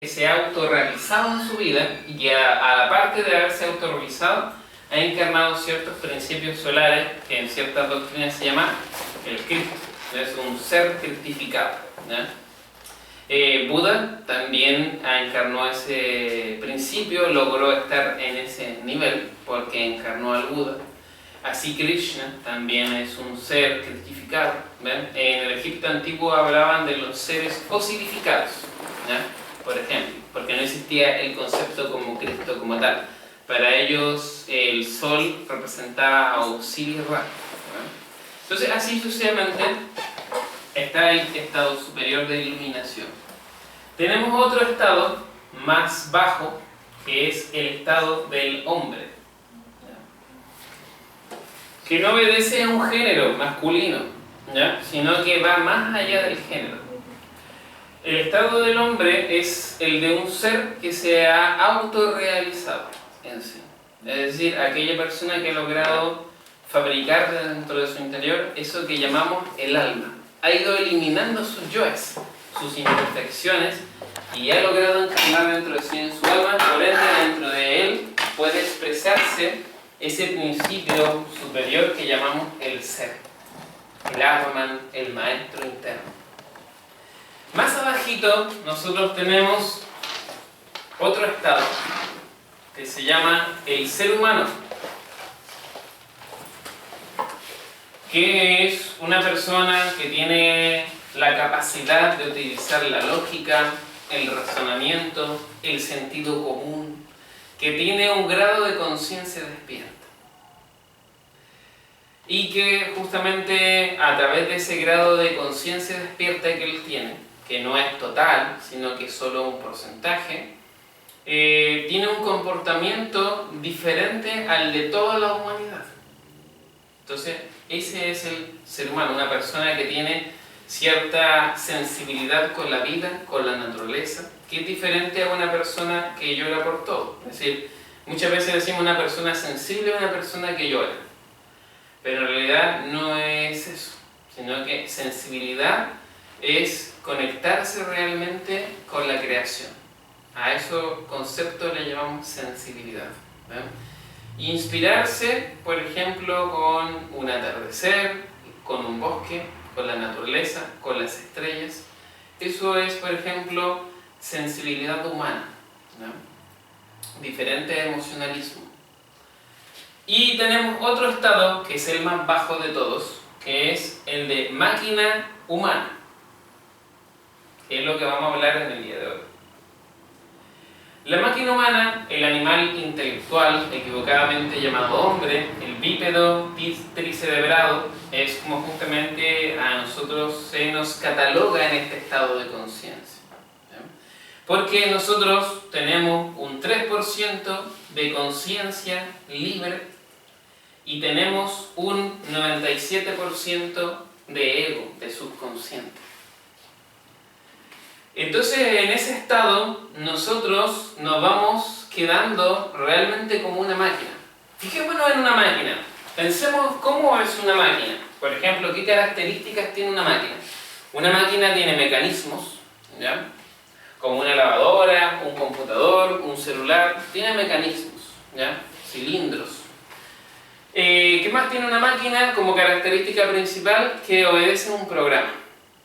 que se ha autorrealizado en su vida y que a la parte de haberse autorrealizado ha encarnado ciertos principios solares que en ciertas doctrinas se llama el Cristo, es un ser cristificado, ¿ya? Buda también encarnó ese principio, logró estar en ese nivel porque encarnó al Buda. Así Krishna también es un ser cristificado, ¿ven? En el Egipto antiguo hablaban de los seres osirificados, ¿ya? Por ejemplo, porque no existía el concepto como Cristo como tal. Para ellos el sol representaba a Osiris Ra, ¿no? Entonces así sucesivamente está el estado superior de iluminación. Tenemos otro estado más bajo que es el estado del hombre, que no obedece a un género masculino, ¿ya? Sino que va más allá del género. El estado del hombre es el de un ser que se ha autorrealizado en sí. Es decir, aquella persona que ha logrado fabricar dentro de su interior eso que llamamos el alma. Ha ido eliminando sus yoes, sus imperfecciones, y ha logrado encarnar dentro de sí en su alma. Por ende, dentro de él puede expresarse ese principio superior que llamamos el ser, el Atman, el maestro interno. Más abajito nosotros tenemos otro estado que se llama el ser humano, que es una persona que tiene la capacidad de utilizar la lógica, el razonamiento, el sentido común, que tiene un grado de conciencia despierta. Y que justamente a través de ese grado de conciencia despierta que él tiene, que no es total, sino que es solo un porcentaje, tiene un comportamiento diferente al de toda la humanidad. Entonces, ese es el ser humano, una persona que tiene cierta sensibilidad con la vida, con la naturaleza, que es diferente a una persona que llora por todo. Es decir, muchas veces decimos una persona sensible a una persona que llora, pero en realidad no es eso, sino que sensibilidad es conectarse realmente con la creación. A ese concepto le llamamos sensibilidad, ¿ven? Inspirarse, por ejemplo, con un atardecer, con un bosque, con la naturaleza, con las estrellas. Eso es, por ejemplo, sensibilidad humana, ¿no? Diferente a emocionalismo. Y tenemos otro estado, que es el más bajo de todos, que es el de máquina humana, que es lo que vamos a hablar en el día de hoy. La máquina humana, el animal intelectual equivocadamente llamado hombre, el bípedo tricerebrado, es como justamente a nosotros se nos cataloga en este estado de conciencia. Porque nosotros tenemos un 3% de conciencia libre y tenemos un 97% de ego, de subconsciente. Entonces, en ese estado, nosotros nos vamos quedando realmente como una máquina. Fijémonos en una máquina. Pensemos cómo es una máquina. Por ejemplo, ¿qué características tiene una máquina? Una máquina tiene mecanismos, ¿ya? Como una lavadora, un computador, un celular. Tiene mecanismos, ¿ya? Cilindros. ¿Qué más tiene una máquina como característica principal? Que obedece a un programa,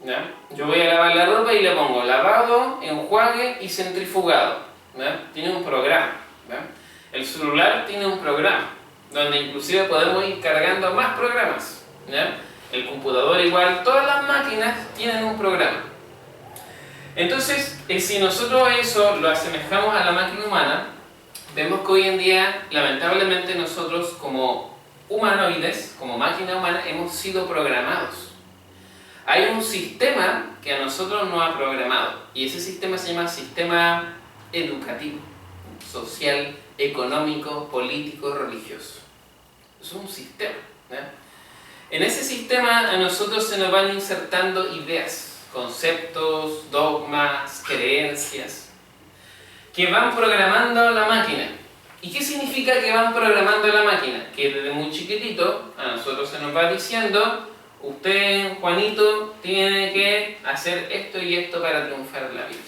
¿ya? Yo voy a lavar la ropa y le pongo lavado, enjuague y centrifugado, ¿ya? Tiene un programa, ¿ya? El celular tiene un programa, donde inclusive podemos ir cargando más programas, ¿ya? El computador igual, todas las máquinas tienen un programa. Entonces, si nosotros eso lo asemejamos a la máquina humana, vemos que hoy en día, lamentablemente, nosotros como humanoides, como máquina humana, hemos sido programados. Hay un sistema que a nosotros nos ha programado, y ese sistema se llama sistema educativo, social, económico, político, religioso. Es un sistema, ¿ya? En ese sistema a nosotros se nos van insertando ideas, conceptos, dogmas, creencias, que van programando la máquina. ¿Y qué significa que van programando la máquina? Que desde muy chiquitito a nosotros se nos va diciendo: usted, Juanito, tiene que hacer esto y esto para triunfar en la vida.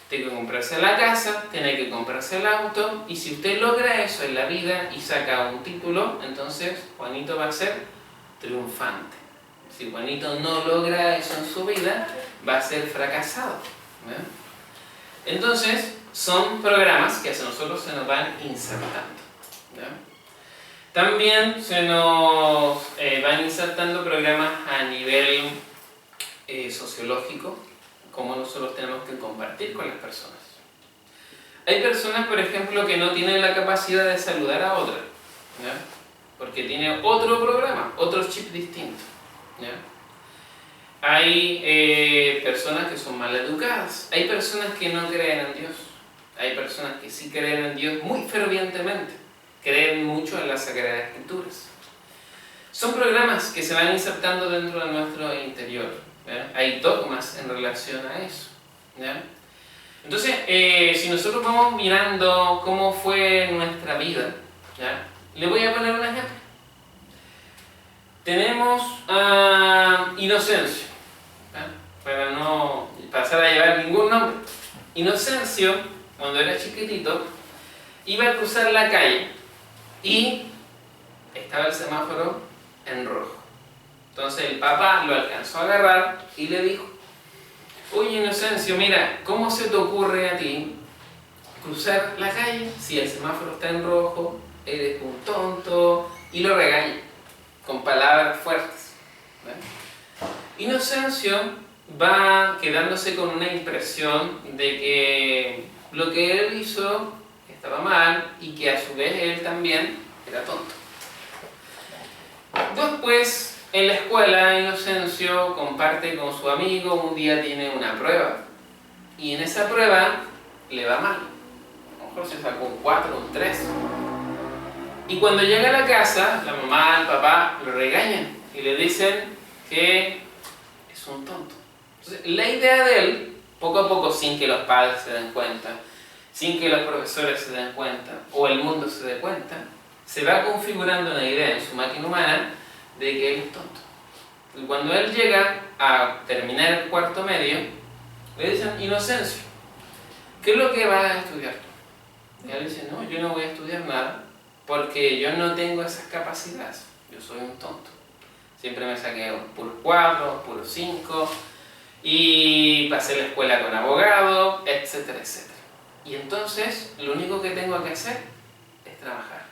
tiene que comprarse la casa, tiene que comprarse el auto, y si usted logra eso en la vida y saca un título, entonces Juanito va a ser triunfante. Si Juanito no logra eso en su vida, va a ser fracasado. ¿Ya? Entonces, son programas que a nosotros se nos van insertando. ¿Ya? También se nos van insertando programas a nivel sociológico, como nosotros tenemos que compartir con las personas. Hay personas, por ejemplo, que no tienen la capacidad de saludar a otras, ¿ya? Porque tiene otro programa, otro chip distinto. ¿Ya? Hay personas que son mal educadas, hay personas que no creen en Dios, hay personas que sí creen en Dios muy fervientemente, creen mucho en las Sagradas Escrituras. Son programas que se van insertando dentro de nuestro interior. ¿Ya? Hay dogmas en relación a eso. ¿Ya? Entonces, si nosotros vamos mirando cómo fue nuestra vida, ¿ya? Le voy a poner un ejemplo. Tenemos a Inocencio, ¿ya? Para no pasar a llevar ningún nombre. Inocencio, cuando era chiquitito, iba a cruzar la calle y estaba el semáforo en rojo. Entonces el papá lo alcanzó a agarrar y le dijo: oye, Inocencio, mira, ¿cómo se te ocurre a ti cruzar la calle si el semáforo está en rojo? Eres un tonto. Y lo regaña con palabras fuertes. ¿Ve? Inocencio va quedándose con una impresión de que lo que él hizo estaba mal y que a su vez él también era tonto. Después, en la escuela, Inocencio comparte con su amigo, un día tiene una prueba y en esa prueba le va mal. A lo mejor se sacó un 4, un 3. Y cuando llega a la casa, la mamá, el papá lo regañan y le dicen que es un tonto. Entonces, la idea de él, poco a poco, sin que los padres se den cuenta, sin que los profesores se den cuenta o el mundo se dé cuenta, se va configurando una idea en su máquina humana de que él es tonto. Y cuando él llega a terminar el cuarto medio, le dicen: Inocencio, ¿qué es lo que vas a estudiar tú? Y él dice: no, yo no voy a estudiar nada porque yo no tengo esas capacidades, yo soy un tonto. Siempre me saqué puros 4, puros 5 y pasé la escuela con abogado, etcétera, etcétera. Y entonces lo único que tengo que hacer es trabajar.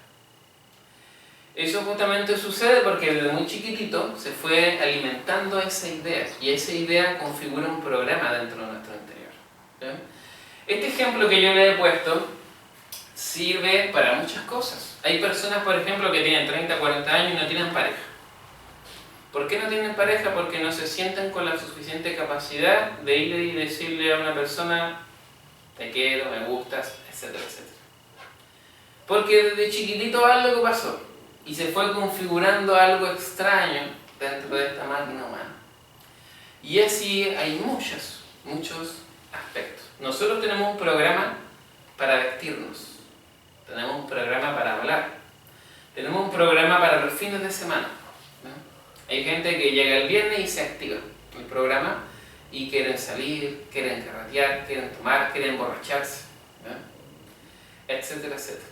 Eso justamente sucede porque desde muy chiquitito se fue alimentando esa idea y esa idea configura un programa dentro de nuestro interior. ¿Sí? Este ejemplo que yo le he puesto sirve para muchas cosas. Hay personas, por ejemplo, que tienen 30, 40 años y no tienen pareja. ¿Por qué no tienen pareja? Porque no se sienten con la suficiente capacidad de ir y decirle a una persona: te quiero, me gustas, etcétera, etcétera. Porque desde chiquitito algo pasó y se fue configurando algo extraño dentro de esta máquina humana. Y así hay muchos aspectos. Nosotros tenemos un programa para vestirnos, tenemos un programa para hablar, tenemos un programa para los fines de semana, ¿no? Hay gente que llega el viernes y se activa el programa y quieren salir, quieren carretear, quieren tomar, quieren emborracharse, ¿no? Etcétera, etcétera.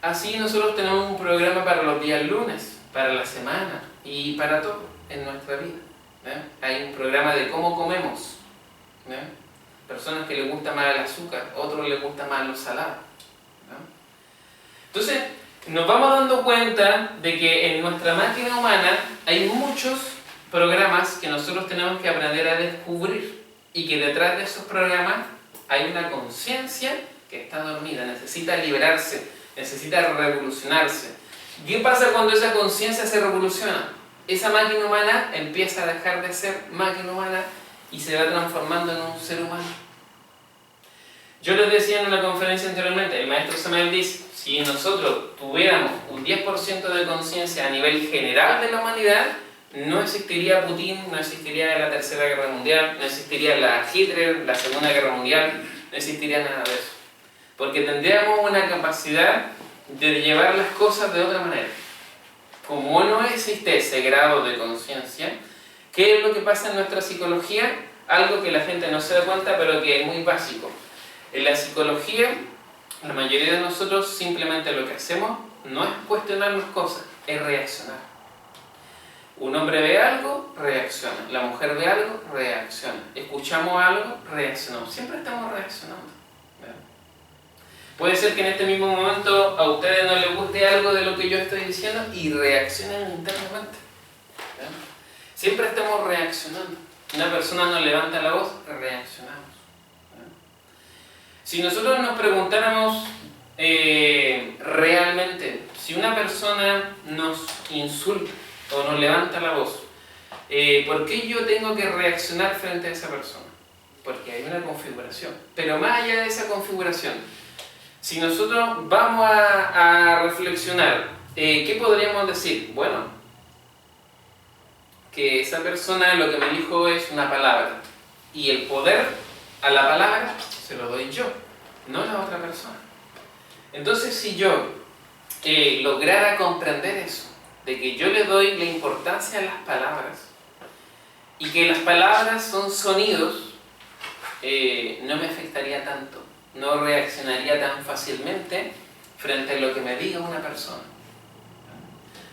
Así nosotros tenemos un programa para los días lunes, para la semana y para todo en nuestra vida. Hay un programa de cómo comemos. Personas que les gusta más el azúcar, otros les gusta más lo salado. Entonces, nos vamos dando cuenta de que en nuestra máquina humana hay muchos programas que nosotros tenemos que aprender a descubrir y que detrás de esos programas hay una conciencia que está dormida, necesita liberarse, necesita revolucionarse. ¿Qué pasa cuando esa conciencia se revoluciona? Esa máquina humana empieza a dejar de ser máquina humana y se va transformando en un ser humano. Yo les decía en una conferencia anteriormente, el maestro Samael dice: si nosotros tuviéramos un 10% de conciencia a nivel general de la humanidad, no existiría Putin, no existiría la Tercera Guerra Mundial, no existiría la Hitler, la Segunda Guerra Mundial, no existiría nada de eso. Porque tendríamos una capacidad de llevar las cosas de otra manera. Como no existe ese grado de conciencia, ¿qué es lo que pasa en nuestra psicología? algo que la gente no se da cuenta, pero que es muy básico. En la psicología, la mayoría de nosotros simplemente lo que hacemos no es cuestionarnos cosas, es reaccionar. Un hombre ve algo, reacciona. La mujer ve algo, reacciona. Escuchamos algo, reaccionamos. Siempre estamos reaccionando. ¿Verdad? Puede ser que en este mismo momento a ustedes no les guste algo de lo que yo estoy diciendo y reaccionen internamente. ¿Verdad? Siempre estamos reaccionando. Una persona nos levanta la voz, reaccionamos. ¿Verdad? Si nosotros nos preguntáramos realmente, si una persona nos insulta o nos levanta la voz, ¿por qué yo tengo que reaccionar frente a esa persona? Porque hay una configuración. Pero más allá de esa configuración, si nosotros vamos a reflexionar, ¿qué podríamos decir? Bueno, que esa persona lo que me dijo es una palabra, y el poder a la palabra se lo doy yo, no la otra persona. Entonces, si yo lograra comprender eso, de que yo le doy la importancia a las palabras, y que las palabras son sonidos, no me afectaría tanto, no reaccionaría tan fácilmente frente a lo que me diga una persona.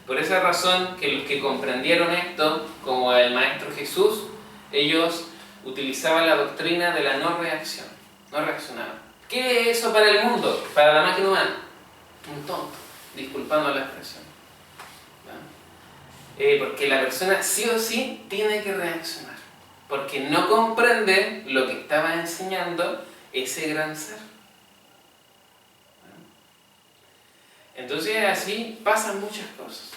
Por esa razón que los que comprendieron esto, como el Maestro Jesús, ellos utilizaban la doctrina de la no reacción, no reaccionaban. ¿Qué es eso para el mundo? Para la máquina humana. Un tonto, disculpando la expresión. Porque la persona sí o sí tiene que reaccionar, porque no comprende lo que estaba enseñando ese gran ser. Entonces así pasan muchas cosas.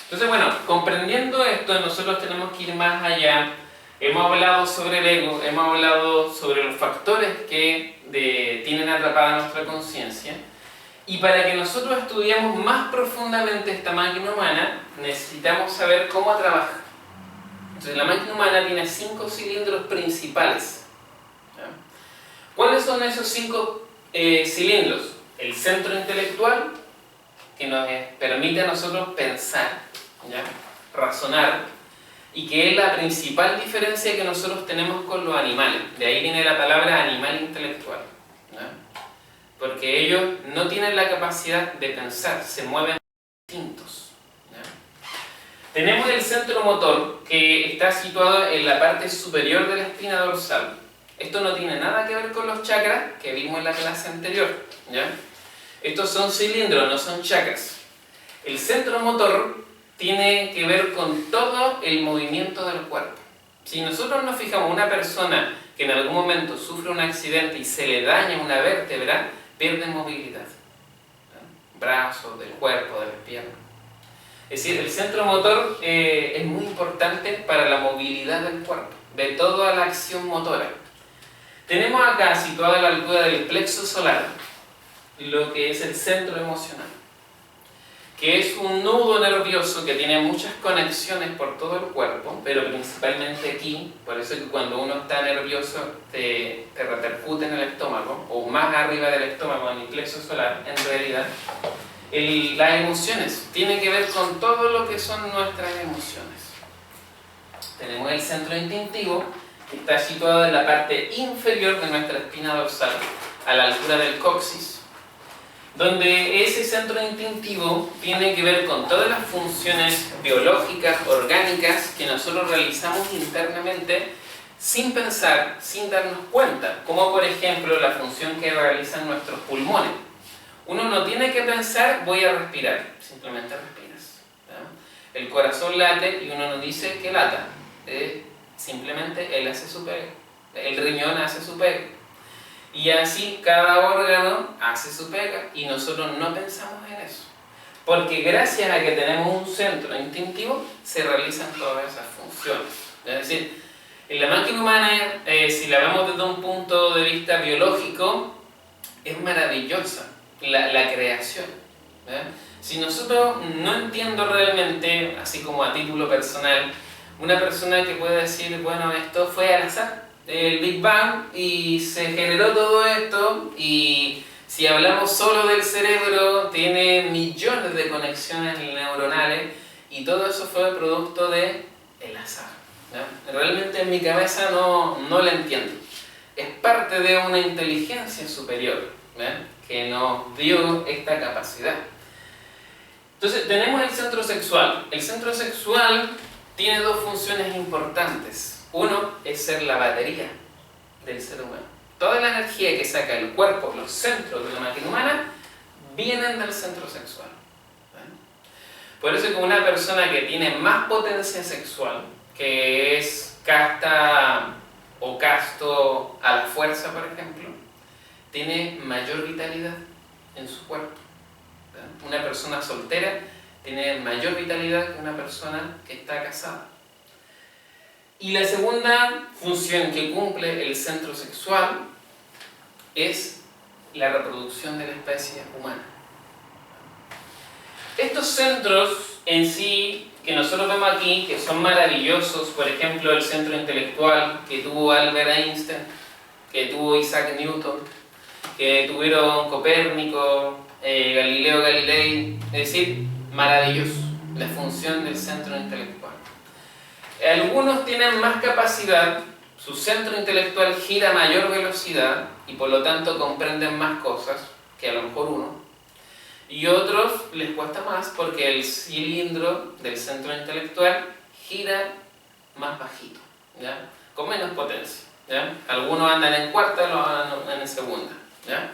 Entonces bueno, comprendiendo esto, nosotros tenemos que ir más allá. Hemos hablado sobre el ego, hemos hablado sobre los factores que tienen atrapada nuestra conciencia. Y para que nosotros estudiemos más profundamente esta máquina humana, necesitamos saber cómo trabaja. Entonces la máquina humana tiene 5 cilindros principales. ¿Ya? ¿Cuáles son esos 5 cilindros? El centro intelectual, que nos permite a nosotros pensar, ¿ya? Razonar, y que es la principal diferencia que nosotros tenemos con los animales. De ahí viene la palabra animal intelectual. ¿Ya? Porque ellos no tienen la capacidad de pensar, se mueven distintos. ¿Ya? Tenemos el centro motor, que está situado en la parte superior de la espina dorsal. Esto no tiene nada que ver con los chakras que vimos en la clase anterior. ¿Ya? Estos son cilindros, no son chakras. El centro motor tiene que ver con todo el movimiento del cuerpo. Si nosotros nos fijamos, una persona que en algún momento sufre un accidente y se le daña una vértebra, pierde movilidad. Brazos, del cuerpo, de las piernas. Es decir, el centro motor es muy importante para la movilidad del cuerpo, de toda la acción motora. Tenemos acá, situado a la altura del plexo solar, lo que es el centro emocional, que es un nudo nervioso que tiene muchas conexiones por todo el cuerpo, pero principalmente aquí. Por eso es que cuando uno está nervioso te repercute en el estómago, o más arriba del estómago, en el plexo solar, en realidad. Las emociones tienen que ver con todo lo que son nuestras emociones. Tenemos el centro instintivo, que está situado en la parte inferior de nuestra espina dorsal, a la altura del coxis, donde ese centro instintivo tiene que ver con todas las funciones biológicas, orgánicas, que nosotros realizamos internamente sin pensar, sin darnos cuenta, como por ejemplo la función que realizan nuestros pulmones. Uno no tiene que pensar, voy a respirar, simplemente respiras. ¿Ya? El corazón late y uno no dice que lata, simplemente él hace su pega, el riñón hace su pega. Y así cada órgano hace su pega y nosotros no pensamos en eso. Porque gracias a que tenemos un centro instintivo se realizan todas esas funciones. Es decir, en la máquina humana, si la vemos desde un punto de vista biológico, es maravillosa la creación. ¿Eh? Si nosotros no entiendo realmente, así como a título personal, una persona que puede decir, bueno, esto fue al azar, el Big Bang, y se generó todo esto, y si hablamos solo del cerebro, tiene millones de conexiones neuronales, y todo eso fue producto del azar. ¿ya? Realmente en mi cabeza no la entiendo. Es parte de una inteligencia superior, ¿ya? Que nos dio esta capacidad. Entonces tenemos el centro sexual. El centro sexual tiene dos funciones importantes. Uno es ser la batería del ser humano. Toda la energía que saca el cuerpo, los centros de la máquina humana, vienen del centro sexual. Por eso que una persona que tiene más potencia sexual, que es casta o casto a la fuerza, por ejemplo, tiene mayor vitalidad en su cuerpo. Una persona soltera tiene mayor vitalidad que una persona que está casada. Y la segunda función que cumple el centro sexual es la reproducción de la especie humana. Estos centros en sí, que nosotros vemos aquí, que son maravillosos, por ejemplo, el centro intelectual que tuvo Albert Einstein, que tuvo Isaac Newton, que tuvieron Copérnico, Galileo Galilei, es decir, maravilloso, la función del centro intelectual. Algunos tienen más capacidad, su centro intelectual gira a mayor velocidad y por lo tanto comprenden más cosas que a lo mejor uno. Y otros les cuesta más porque el cilindro del centro intelectual gira más bajito, ¿ya? Con menos potencia, ¿ya? Algunos andan en cuarta, otros andan en segunda, ¿ya?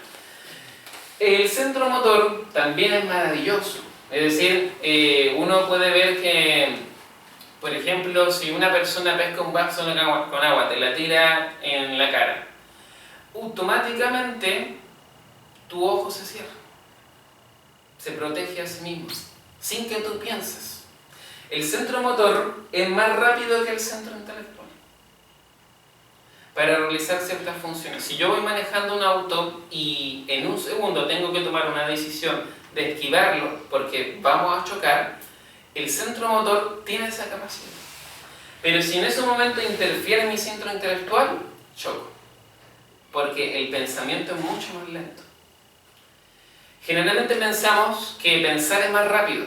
El centro motor también es maravilloso. Es decir, uno puede ver que, por ejemplo, si una persona pesca un vaso con agua, te la tira en la cara, automáticamente tu ojo se cierra. Se protege a sí mismo, sin que tú pienses. El centro motor es más rápido que el centro intelectual para realizar ciertas funciones. Si yo voy manejando un auto y en un segundo tengo que tomar una decisión de esquivarlo porque vamos a chocar, el centro motor tiene esa capacidad. Pero si en ese momento interfiere mi centro intelectual, choco, porque el pensamiento es mucho más lento. Generalmente pensamos que pensar es más rápido,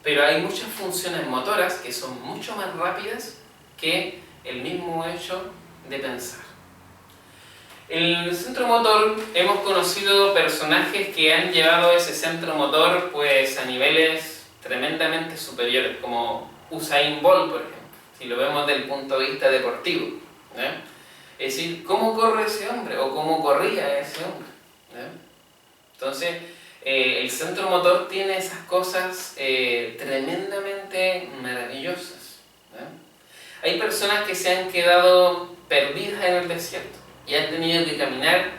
pero hay muchas funciones motoras que son mucho más rápidas que el mismo hecho de pensar. En el centro motor hemos conocido personajes que han llevado ese centro motor pues, a niveles tremendamente superiores, como Usain Bolt, por ejemplo, si lo vemos desde el punto de vista deportivo, ¿eh? Es decir, ¿cómo corre ese hombre? O ¿cómo corría ese hombre? ¿Eh? Entonces, el centro motor tiene esas cosas tremendamente maravillosas. Hay personas que se han quedado perdidas en el desierto y han tenido que caminar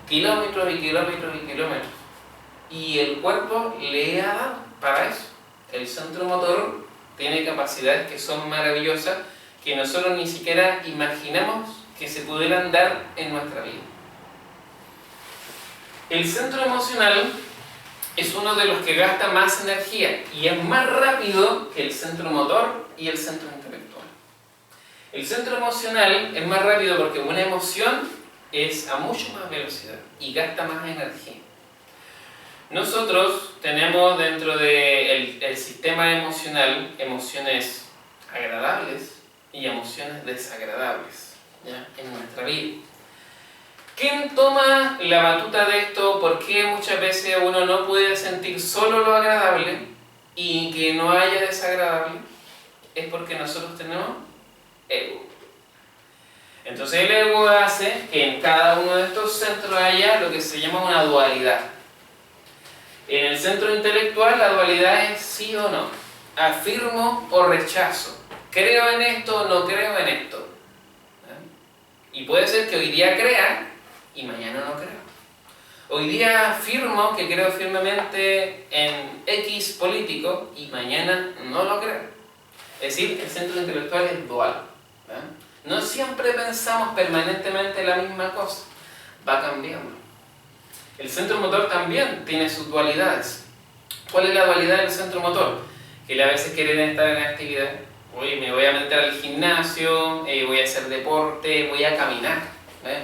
kilómetros y kilómetros y kilómetros. Y el cuerpo le ha dado para eso. El centro motor tiene capacidades que son maravillosas que nosotros ni siquiera imaginamos que se pudieran dar en nuestra vida. El centro emocional es uno de los que gasta más energía y es más rápido que el centro motor y el centro intelectual. El centro emocional es más rápido porque una emoción es a mucho más velocidad y gasta más energía. Nosotros tenemos dentro del sistema emocional emociones agradables y emociones desagradables, ¿ya? En nuestra vida. ¿Quién toma la batuta de esto? ¿Por qué muchas veces uno no puede sentir solo lo agradable y que no haya desagradable? Es porque nosotros tenemos ego. Entonces el ego hace que en cada uno de estos centros haya lo que se llama una dualidad. En el centro intelectual la dualidad es sí o no, afirmo o rechazo, creo en esto o no creo en esto. Y puede ser que hoy día crea y mañana no creo. Hoy día afirmo que creo firmemente en X político y mañana no lo creo. Es decir, el centro intelectual es dual. No siempre pensamos permanentemente la misma cosa, va cambiando. El centro motor también tiene sus dualidades. ¿Cuál es la dualidad del centro motor? Que a veces quieren estar en actividad. Oye, me voy a meter al gimnasio, voy a hacer deporte, voy a caminar,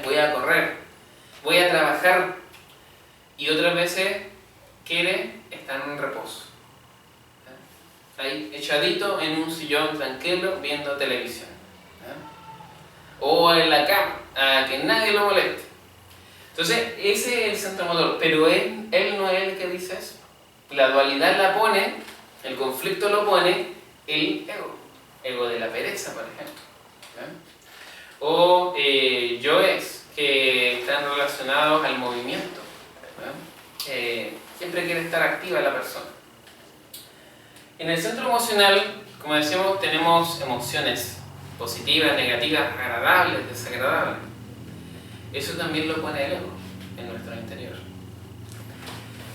voy a correr, voy a trabajar. Y otras veces quiere estar en reposo. Ahí, echadito en un sillón tranquilo, viendo televisión. o en la cama, a que nadie lo moleste. Entonces, ese es el centro motor, pero él no es el que dice eso. La dualidad la pone, el conflicto lo pone el ego de la pereza, por ejemplo. O yoes, que están relacionados al movimiento. Siempre quiere estar activa la persona. En el centro emocional, como decíamos, tenemos emociones positivas, negativas, agradables, desagradables. Eso también lo pone el ego en nuestro interior.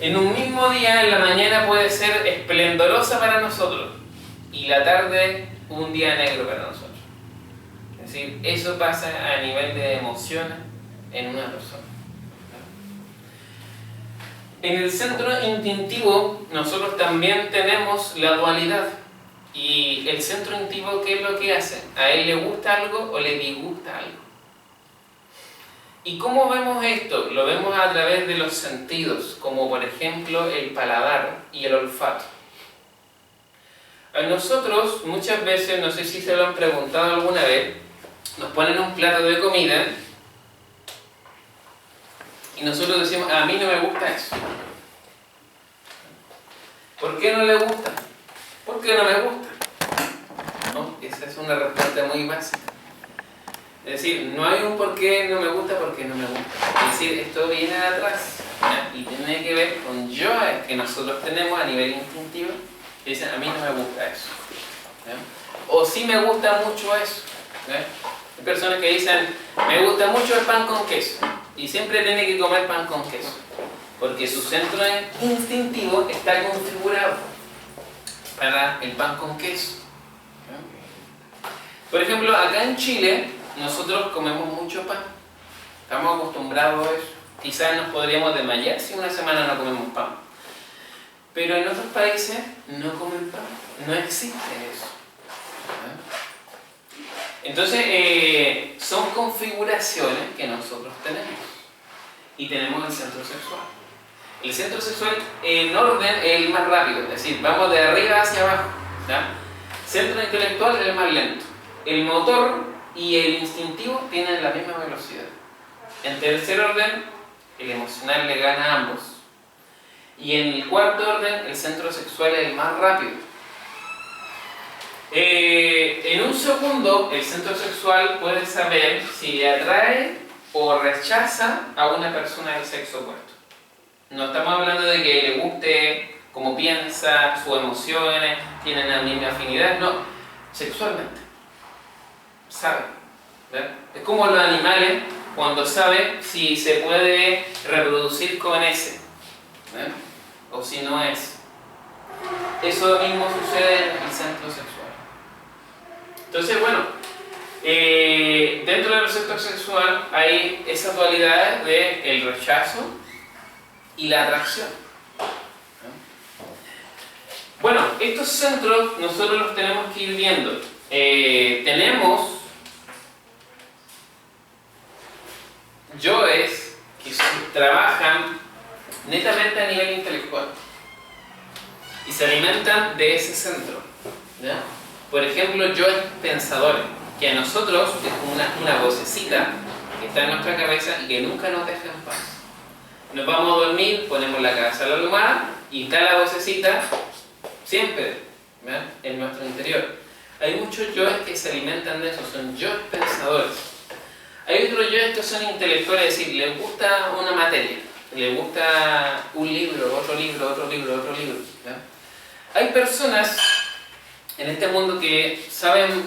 En un mismo día, en la mañana puede ser esplendorosa para nosotros y la tarde un día negro para nosotros. Es decir, eso pasa a nivel de emociones en una persona. En el centro instintivo nosotros también tenemos la dualidad. Y el centro instintivo, ¿qué es lo que hace? ¿A él le gusta algo o le disgusta algo? ¿Y cómo vemos esto? Lo vemos a través de los sentidos, como por ejemplo el paladar y el olfato. A nosotros muchas veces, no sé si se lo han preguntado alguna vez, nos ponen un plato de comida y nosotros decimos, a mí no me gusta eso. ¿Por qué no le gusta? ¿Por qué no me gusta? ¿No? Esa es una respuesta muy básica. Es decir, no hay un por qué no me gusta, porque no me gusta. Es decir, esto viene de atrás, ¿ya? Y tiene que ver con yo que nosotros tenemos a nivel instintivo, que dicen, a mí no me gusta eso. ¿Ya? O sí me gusta mucho eso. ¿Ya? Hay personas que dicen, me gusta mucho el pan con queso. Y siempre tiene que comer pan con queso. Porque su centro instintivo está configurado para el pan con queso. Por ejemplo, acá en Chile, nosotros comemos mucho pan. Estamos acostumbrados a eso. Quizás nos podríamos desmayar si una semana no comemos pan. Pero en otros países no comen pan. No existe eso. Entonces, son configuraciones que nosotros tenemos. Y tenemos el centro sexual. El centro sexual en orden es el más rápido, es decir, vamos de arriba hacia abajo. ¿Ya? Centro intelectual es el más lento. El motor y el instintivo tienen la misma velocidad. En tercer orden, el emocional le gana a ambos. Y en el cuarto orden, el centro sexual es el más rápido. En un segundo, el centro sexual puede saber si le atrae o rechaza a una persona del sexo opuesto. No estamos hablando de que le guste cómo piensa, sus emociones, tienen la misma afinidad, no, sexualmente. Sabe. ¿Verdad? Es como los animales cuando saben si se puede reproducir con ese, ¿verdad? O si no es. Eso mismo sucede en el centro sexual. Entonces, bueno, dentro del centro sexual hay esas dualidades de el rechazo y la atracción. Bueno, estos centros nosotros los tenemos que ir viendo. Tenemos yoes que trabajan netamente a nivel intelectual y se alimentan de ese centro. ¿Ya? Por ejemplo, yoes pensadores, que a nosotros es como una vocecita que está en nuestra cabeza y que nunca nos deja en paz. Nos vamos a dormir, ponemos la cabeza a la almohada y está la vocecita siempre, ¿verdad?, en nuestro interior. Hay muchos yoes que se alimentan de eso, son yoes pensadores. Hay otros yoes que son intelectuales, es decir, les gusta una materia, les gusta un libro, otro libro, otro libro, otro libro. ¿Verdad? Hay personas en este mundo que saben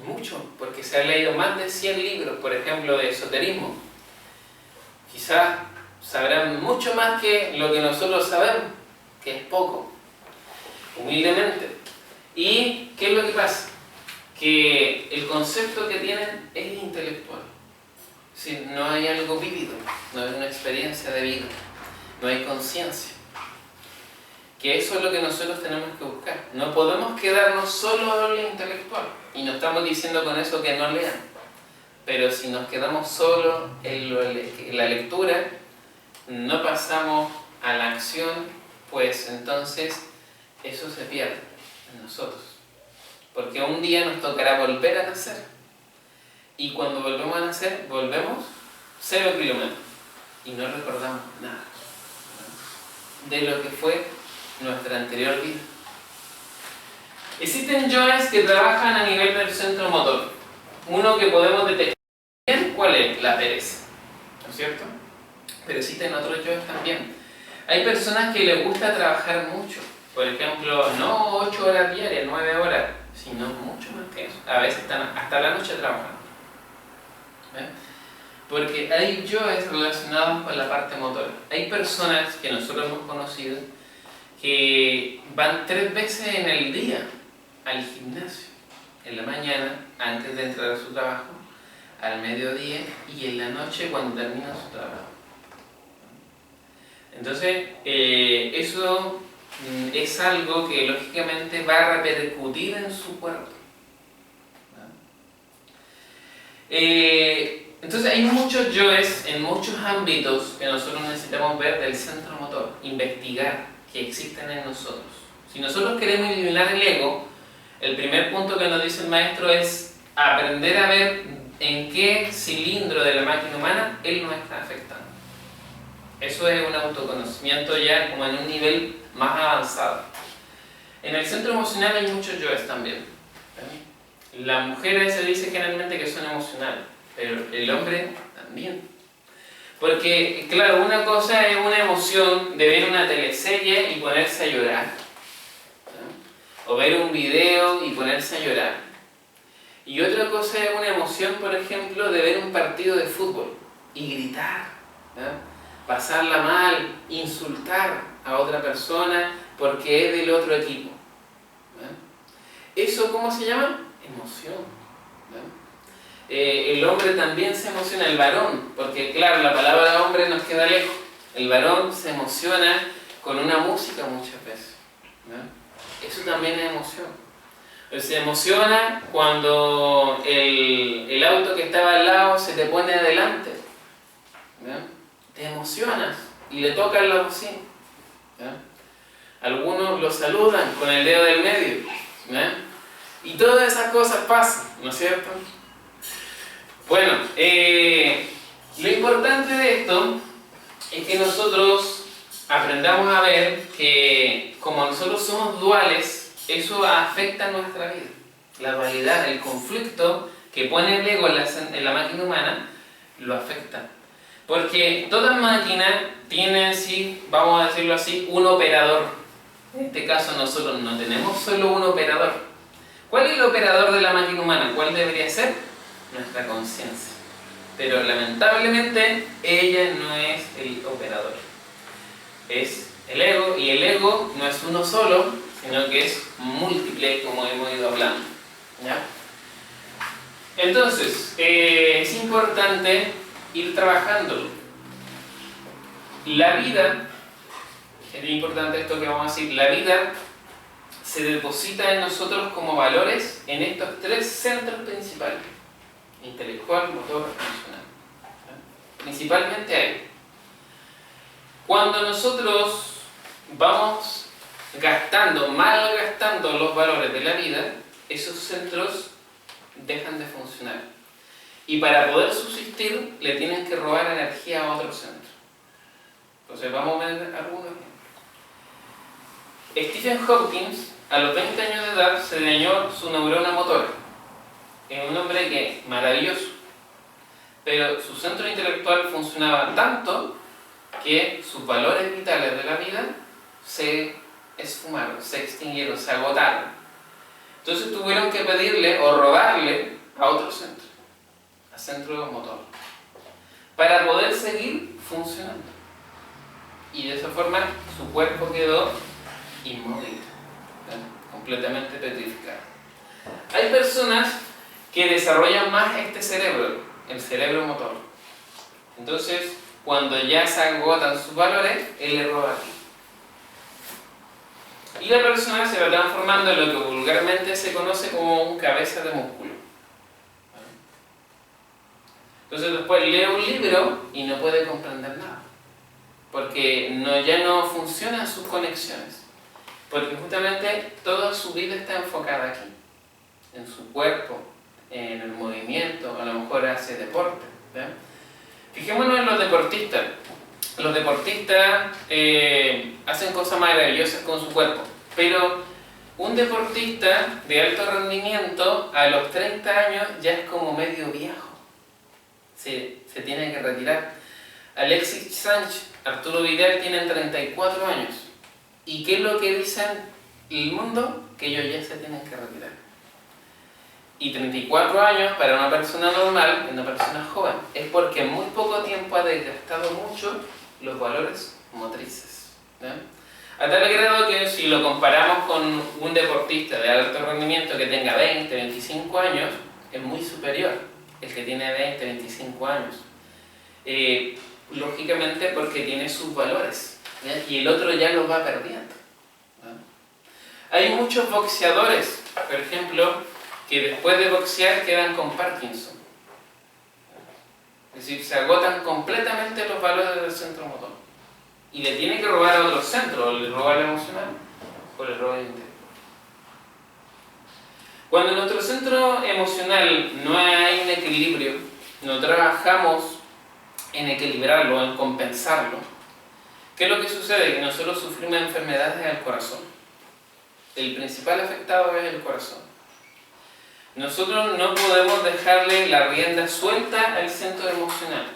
mucho, porque se han leído más de 100 libros, por ejemplo, de esoterismo. Quizás sabrán mucho más que lo que nosotros sabemos, que es poco, humildemente. ¿Y qué es lo que pasa? Que el concepto que tienen es intelectual. Es decir, no hay algo vívido, no hay una experiencia de vida, no hay conciencia. Que eso es lo que nosotros tenemos que buscar. No podemos quedarnos solo en lo intelectual. Y no estamos diciendo con eso que no lean. Pero si nos quedamos solo en la lectura, no pasamos a la acción, pues entonces eso se pierde en nosotros. Porque un día nos tocará volver a nacer. y cuando volvemos a nacer, volvemos 0 kilómetros y no recordamos nada de lo que fue nuestra anterior vida. Existen yoes que trabajan a nivel del centro motor. Uno que podemos detectar bien, ¿cuál es? La pereza, ¿no es cierto? Pero existen otros yoes también. Hay personas que les gusta trabajar mucho. Por ejemplo, no 8 horas diarias, 9 horas, sino mucho más que eso. A veces están hasta la noche trabajando. ¿Ven? Porque hay yoes relacionados con la parte motora. Hay personas que nosotros hemos conocido que van 3 veces en el día al gimnasio. En la mañana, antes de entrar a su trabajo, al mediodía y en la noche cuando termina su trabajo. Entonces, eso es algo que lógicamente va a repercutir en su cuerpo. Entonces hay muchos yoes en muchos ámbitos que nosotros necesitamos ver del centro motor, investigar que existen en nosotros. Si nosotros queremos eliminar el ego, el primer punto que nos dice el maestro es aprender a ver en qué cilindro de la máquina humana él nos está afectando. Eso es un autoconocimiento ya como en un nivel más avanzado. En el centro emocional hay muchos yoes también. Las mujeres se dice generalmente que son emocionales, pero el hombre también. Porque, claro, una cosa es una emoción de ver una teleserie y ponerse a llorar. O ver un video y ponerse a llorar. Y otra cosa es una emoción, por ejemplo, de ver un partido de fútbol y gritar. Pasarla mal, insultar a otra persona porque es del otro equipo. ¿Eso cómo se llama? Emoción. El hombre también se emociona, el varón, porque claro, la palabra hombre nos queda lejos. El varón se emociona con una música muchas veces. Eso también es emoción. Se emociona cuando el auto que estaba al lado se te pone adelante. Te emocionas y le tocan la bocina. Algunos lo saludan con el dedo del medio. Y todas esas cosas pasan, ¿no es cierto? Bueno, lo importante de esto es que nosotros aprendamos a ver que como nosotros somos duales, eso afecta nuestra vida. La dualidad, el conflicto que pone el ego en la máquina humana, lo afecta. Porque toda máquina tiene en sí, vamos a decirlo así, un operador. En este caso nosotros no tenemos solo un operador. ¿Cuál es el operador de la máquina humana? ¿Cuál debería ser? Nuestra conciencia. Pero lamentablemente ella no es el operador. Es el ego, y el ego no es uno solo, sino que es múltiple, como hemos ido hablando. ¿Ya? Entonces, es importante ir trabajándolo. La vida, es importante esto que vamos a decir, la vida se deposita en nosotros como valores en estos 3 centros principales: intelectual, motor, emocional. Principalmente ahí. Cuando nosotros vamos malgastando los valores de la vida, esos centros dejan de funcionar. Y para poder subsistir, le tienen que robar energía a otro centro. Entonces vamos a ver algunos ejemplos. Stephen Hawking, a los 20 años de edad, se dañó su neurona motora. Es un hombre que maravilloso, pero su centro intelectual funcionaba tanto que sus valores vitales de la vida se esfumaron, se extinguieron, se agotaron. Entonces tuvieron que pedirle o robarle a otro centro, al centro motor, para poder seguir funcionando. Y de esa forma su cuerpo quedó inmóvil, completamente petrificado. Hay personas que desarrollan más este cerebro, el cerebro motor. Entonces, cuando ya se agotan sus valores, él le roba aquí. Y la persona se va transformando en lo que vulgarmente se conoce como un cabeza de músculo. Entonces después lee un libro y no puede comprender nada, porque ya no funcionan sus conexiones, porque justamente toda su vida está enfocada aquí, en su cuerpo, en el movimiento, a lo mejor hace deporte. ¿Ya? Fijémonos en los deportistas. Los deportistas hacen cosas maravillosas con su cuerpo, pero un deportista de alto rendimiento a los 30 años ya es como medio viejo. Se tiene que retirar. Alexis Sánchez, Arturo Vidal tienen 34 años. ¿Y qué es lo que dicen el mundo? Que ellos ya se tienen que retirar. Y 34 años para una persona normal, una persona joven, es porque en muy poco tiempo ha desgastado mucho los valores motrices. ¿Ya? A tal grado que si lo comparamos con un deportista de alto rendimiento que tenga 20, 25 años, es muy superior el que tiene 20, 25 años. Lógicamente porque tiene sus valores, ¿ya? Y el otro ya los va perdiendo. ¿Ya? Hay muchos boxeadores, por ejemplo, que después de boxear quedan con Parkinson. Es decir, se agotan completamente los valores del centro motor. Y le tiene que robar a otro centro, o le roba el emocional, o le roba el interior. Cuando en nuestro centro emocional no hay un equilibrio, no trabajamos en equilibrarlo, en compensarlo, ¿qué es lo que sucede? Que nosotros sufrimos enfermedades del corazón. El principal afectado es el corazón. Nosotros no podemos dejarle la rienda suelta al centro emocional.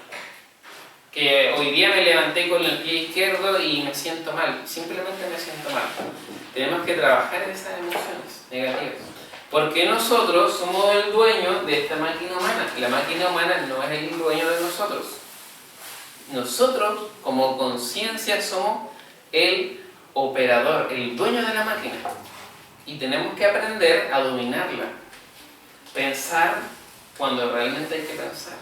Que hoy día me levanté con el pie izquierdo y me siento mal, simplemente me siento mal. Tenemos que trabajar en esas emociones negativas. Porque nosotros somos el dueño de esta máquina humana. La máquina humana no es el dueño de nosotros. Nosotros, como conciencia, somos el operador, el dueño de la máquina. Y tenemos que aprender a dominarla. Pensar cuando realmente hay que pensar.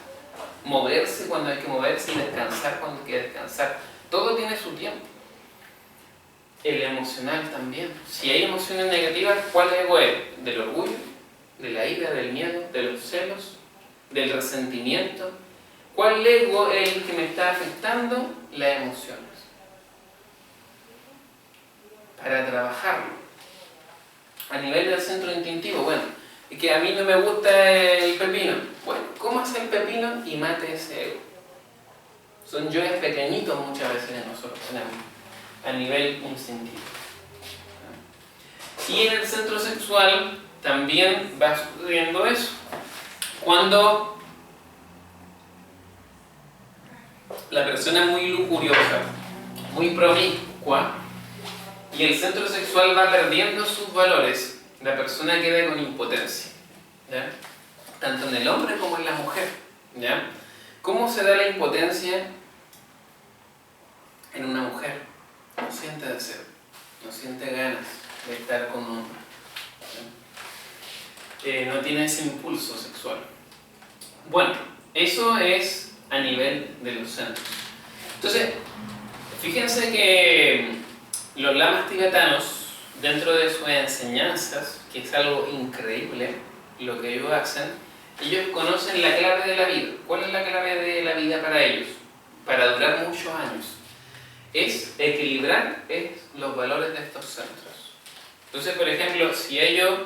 Moverse cuando hay que moverse y descansar cuando hay que descansar. Todo tiene su tiempo. El emocional también. Si hay emociones negativas, ¿cuál ego es? ¿Del orgullo? ¿De la ira? ¿Del miedo? ¿De los celos? ¿Del resentimiento? ¿Cuál ego es el que me está afectando? Las emociones. Para trabajarlo. A nivel del centro instintivo, bueno, es que a mí no me gusta el pepino. Bueno, cómase el pepino y mate ese ego. Son yoes pequeñitos muchas veces de nosotros tenemos, a nivel instintivo. Y en el centro sexual también va sucediendo eso. Cuando la persona es muy lujuriosa, muy promiscua, y el centro sexual va perdiendo sus valores, la persona queda con impotencia, ¿ya? Tanto en el hombre como en la mujer, ¿ya? ¿Cómo se da la impotencia en una mujer? No siente deseo, no siente ganas de estar con un hombre, ¿ya? No tiene ese impulso sexual. Bueno, eso es a nivel de los centros. Entonces, fíjense que los lamas tibetanos, dentro de sus enseñanzas, que es algo increíble lo que ellos hacen, ellos conocen la clave de la vida. ¿Cuál es la clave de la vida para ellos? Para durar muchos años. Es equilibrar los valores de estos centros. Entonces, por ejemplo, si ellos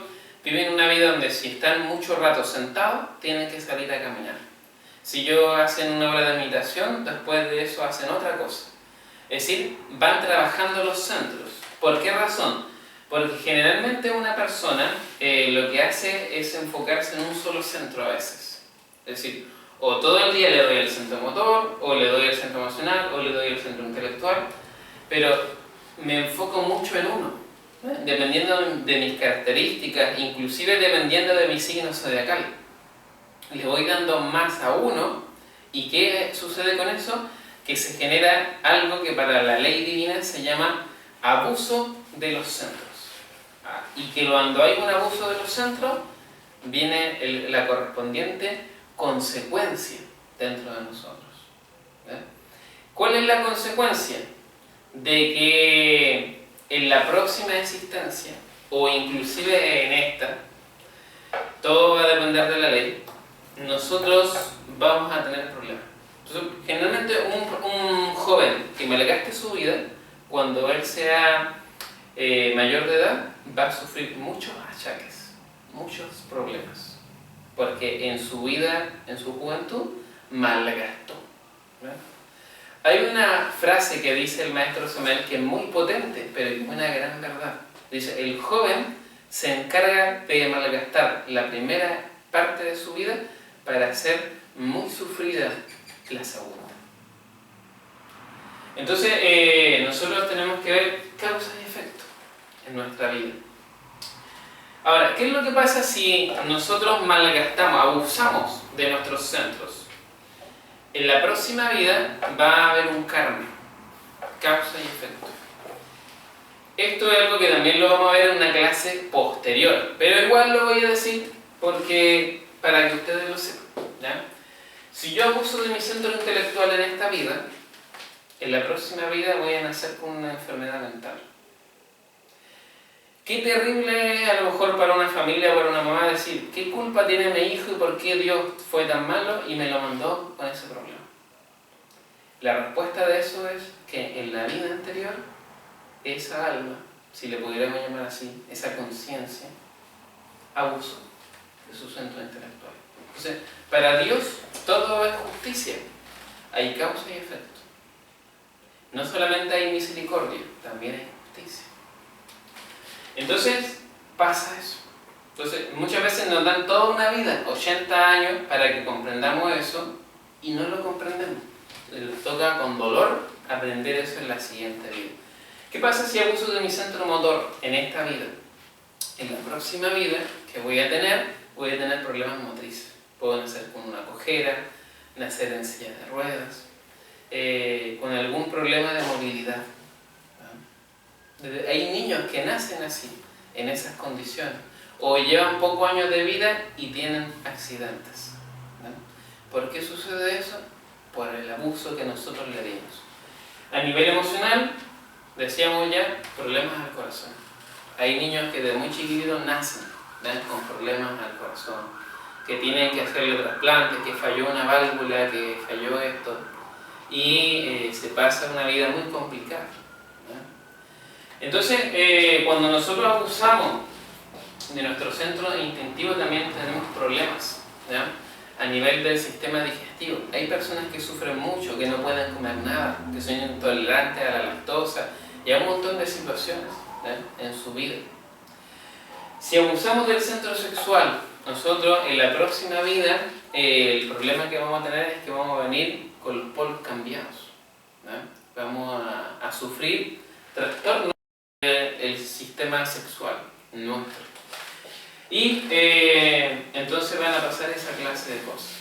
viven una vida donde si están mucho rato sentados, tienen que salir a caminar. Si ellos hacen una hora de meditación, después de eso hacen otra cosa. Es decir, van trabajando los centros. ¿Por qué razón? Porque generalmente una persona lo que hace es enfocarse en un solo centro a veces. Es decir, o todo el día le doy el centro motor, o le doy el centro emocional, o le doy el centro intelectual, pero me enfoco mucho en uno, dependiendo de mis características, inclusive dependiendo de mi signo zodiacal. Le voy dando más a uno, ¿y qué sucede con eso? Que se genera algo que para la ley divina se llama abuso de los centros. Y que cuando hay un abuso de los centros, viene la correspondiente consecuencia dentro de nosotros. ¿Ya? ¿Cuál es la consecuencia? De que en la próxima existencia, o inclusive en esta, todo va a depender de la ley, nosotros vamos a tener problemas. Entonces, generalmente un joven que malgaste su vida, cuando él sea mayor de edad, va a sufrir muchos achaques, muchos problemas. porque en su vida, en su juventud, malgastó. ¿Verdad? Hay una frase que dice el maestro Somel que es muy potente, pero es una gran verdad. Dice, el joven se encarga de malgastar la primera parte de su vida para hacer muy sufrida la segunda. Entonces, nosotros tenemos que ver causa y efecto en nuestra vida. Ahora, ¿qué es lo que pasa si nosotros malgastamos, abusamos de nuestros centros? En la próxima vida va a haber un karma, causa y efecto. Esto es algo que también lo vamos a ver en una clase posterior, pero igual lo voy a decir porque para que ustedes lo sepan, ¿ya? Si yo abuso de mi centro intelectual en esta vida, en la próxima vida voy a nacer con una enfermedad mental. Qué terrible es a lo mejor para una familia o para una mamá decir, ¿qué culpa tiene mi hijo y por qué Dios fue tan malo y me lo mandó con ese problema? La respuesta de eso es que en la vida anterior, esa alma, si le pudiéramos llamar así, esa conciencia, abusó de su centro intelectual. Entonces, para Dios todo es justicia, hay causa y efecto. No solamente hay misericordia, también hay justicia. Entonces, pasa eso. Entonces, muchas veces nos dan toda una vida, 80 años, para que comprendamos eso, y no lo comprendemos. Les toca con dolor aprender eso en la siguiente vida. ¿Qué pasa si abuso de mi centro motor en esta vida? En la próxima vida que voy a tener problemas motrices. Puedo nacer con una cojera, nacer en silla de ruedas, con algún problema de movilidad. Hay niños que nacen así, en esas condiciones, o llevan pocos años de vida y tienen accidentes. ¿Por qué sucede eso? Por el abuso que nosotros le dimos. A nivel emocional, decíamos ya, problemas al corazón. Hay niños que desde muy chiquititos nacen con problemas al corazón, que tienen que hacerle trasplantes, que falló una válvula, que falló esto, y se pasa una vida muy complicada. Entonces, cuando nosotros abusamos de nuestro centro instintivo también tenemos problemas, ¿ya? A nivel del sistema digestivo. Hay personas que sufren mucho, que no pueden comer nada, que son intolerantes a la lactosa y a un montón de situaciones, ¿ya? En su vida. Si abusamos del centro sexual, nosotros en la próxima vida, el problema que vamos a tener es que vamos a venir con los polos cambiados, ¿ya? Vamos a sufrir trastornos del sistema sexual nuestro. Y entonces van a pasar esa clase de cosas.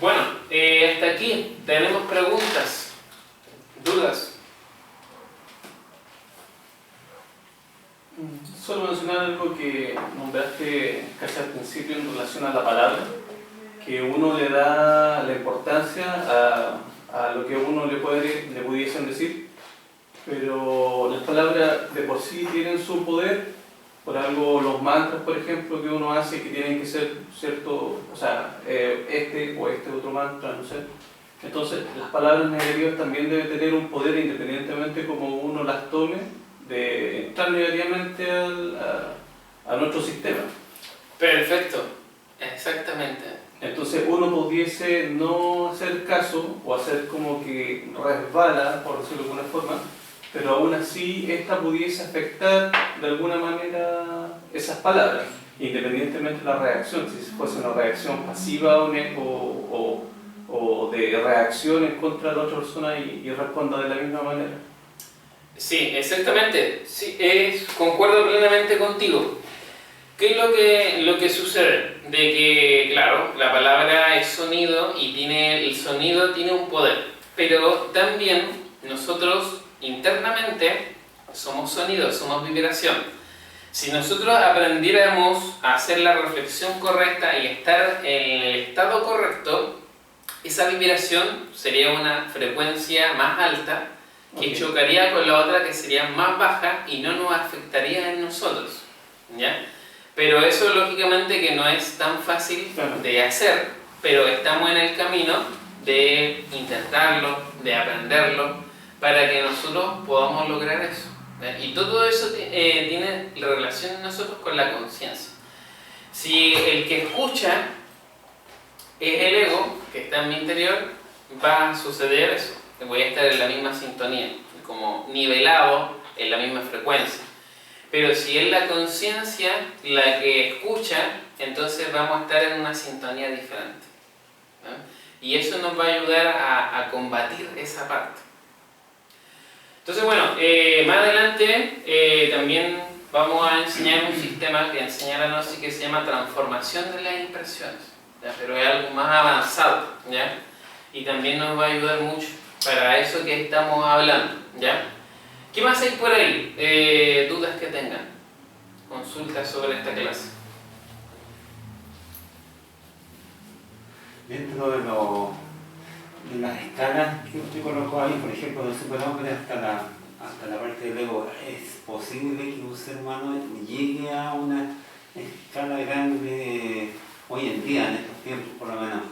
Bueno, hasta aquí tenemos preguntas, dudas. Solo mencionar algo que nombraste casi al principio en relación a la palabra, que uno le da la importancia a lo que uno le pudiesen decir, pero las palabras de por sí tienen su poder. Por algo los mantras, por ejemplo, que uno hace, que tienen que ser cierto, o sea, este o este otro mantra, no sé. Entonces, las palabras negativas también deben tener un poder, independientemente como uno las tome, de entrar negativamente a nuestro sistema. Perfecto, exactamente. Entonces, uno pudiese no hacer caso o hacer como que resbala, por decirlo de alguna forma, pero aún así esta pudiese afectar de alguna manera esas palabras, independientemente de la reacción, si fuese una reacción pasiva o de reacción en contra de la otra persona y responda de la misma manera. Sí, exactamente. Sí, concuerdo plenamente contigo. ¿Qué es lo que sucede? De que, claro, la palabra es sonido y el sonido tiene un poder, pero también nosotros internamente somos sonido, somos vibración. Si nosotros aprendiéramos a hacer la reflexión correcta y estar en el estado correcto, esa vibración sería una frecuencia más alta que chocaría con la otra que sería más baja y no nos afectaría en nosotros, ¿ya? Pero eso lógicamente que no es tan fácil de hacer, pero estamos en el camino de intentarlo, de aprenderlo, para que nosotros podamos lograr eso. Y todo eso tiene relación en nosotros con la conciencia. Si el que escucha es el ego que está en mi interior, va a suceder eso. Voy a estar en la misma sintonía, como nivelado en la misma frecuencia. Pero si es la conciencia la que escucha, entonces vamos a estar en una sintonía diferente, ¿no? Y eso nos va a ayudar a combatir esa parte. Entonces, bueno, más adelante también vamos a enseñar un sistema que enseñar a Gnosis que se llama transformación de las impresiones, ¿ya? Pero es algo más avanzado, ¿ya? Y también nos va a ayudar mucho para eso que estamos hablando, ¿ya? ¿Qué más hay por ahí? ¿Dudas que tengan? Consultas sobre esta clase. Dentro de las escalas que usted colocó ahí, por ejemplo, del superhombre hasta la parte del ego, ¿es posible que un ser humano llegue a una escala grande hoy en día, en estos tiempos por lo menos?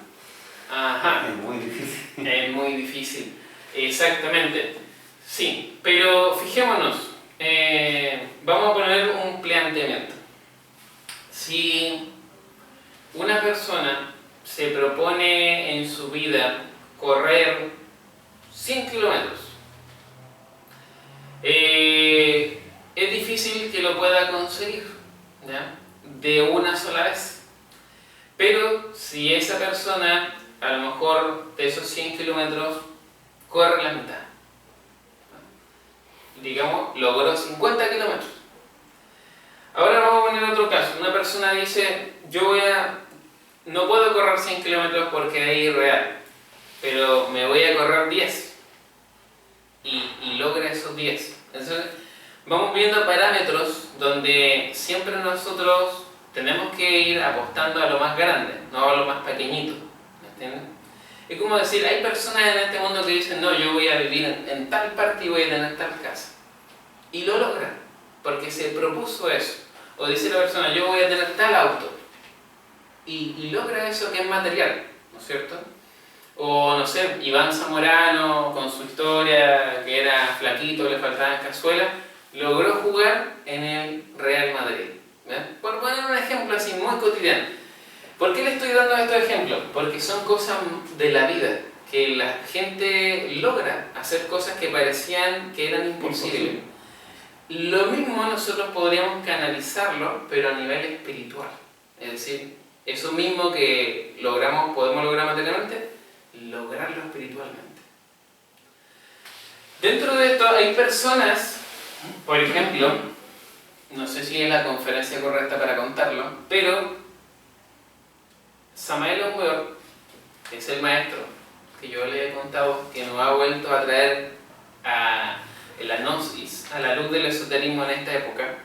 Ajá. Es muy difícil. Es muy difícil, exactamente. Sí, pero fijémonos, vamos a poner un planteamiento. Si una persona se propone en su vida correr 100 kilómetros, es difícil que lo pueda conseguir, ¿ya? De una sola vez. Pero si esa persona, a lo mejor de esos 100 kilómetros, corre la mitad, digamos, logró 50 kilómetros. Ahora vamos a poner otro caso. Una persona dice, no puedo correr 100 kilómetros porque es irreal, pero me voy a correr 10 y logra esos 10. Entonces, vamos viendo parámetros donde siempre nosotros tenemos que ir apostando a lo más grande, no a lo más pequeñito. ¿Me entienden? Es como decir, hay personas en este mundo que dicen, no, yo voy a vivir en tal parte y voy a tener tal casa. Y lo logran, porque se propuso eso. O dice la persona, yo voy a tener tal auto. Y logra eso que es material, ¿no es cierto? O no sé, Iván Zamorano, con su historia, que era flaquito, le faltaban cazuelas, logró jugar en el Real Madrid. ¿Ven? Por poner un ejemplo así muy cotidiano. ¿Por qué le estoy dando estos ejemplos? Porque son cosas de la vida, que la gente logra hacer cosas que parecían que eran imposibles. Lo mismo nosotros podríamos canalizarlo, pero a nivel espiritual. Es decir, eso mismo que podemos lograr materialmente, lograrlo espiritualmente. Dentro de esto hay personas, por ejemplo, no sé si es la conferencia correcta para contarlo, pero Samael Aun Weor, que es el maestro que yo le he contado, que nos ha vuelto a traer a la gnosis, a la luz del esoterismo en esta época.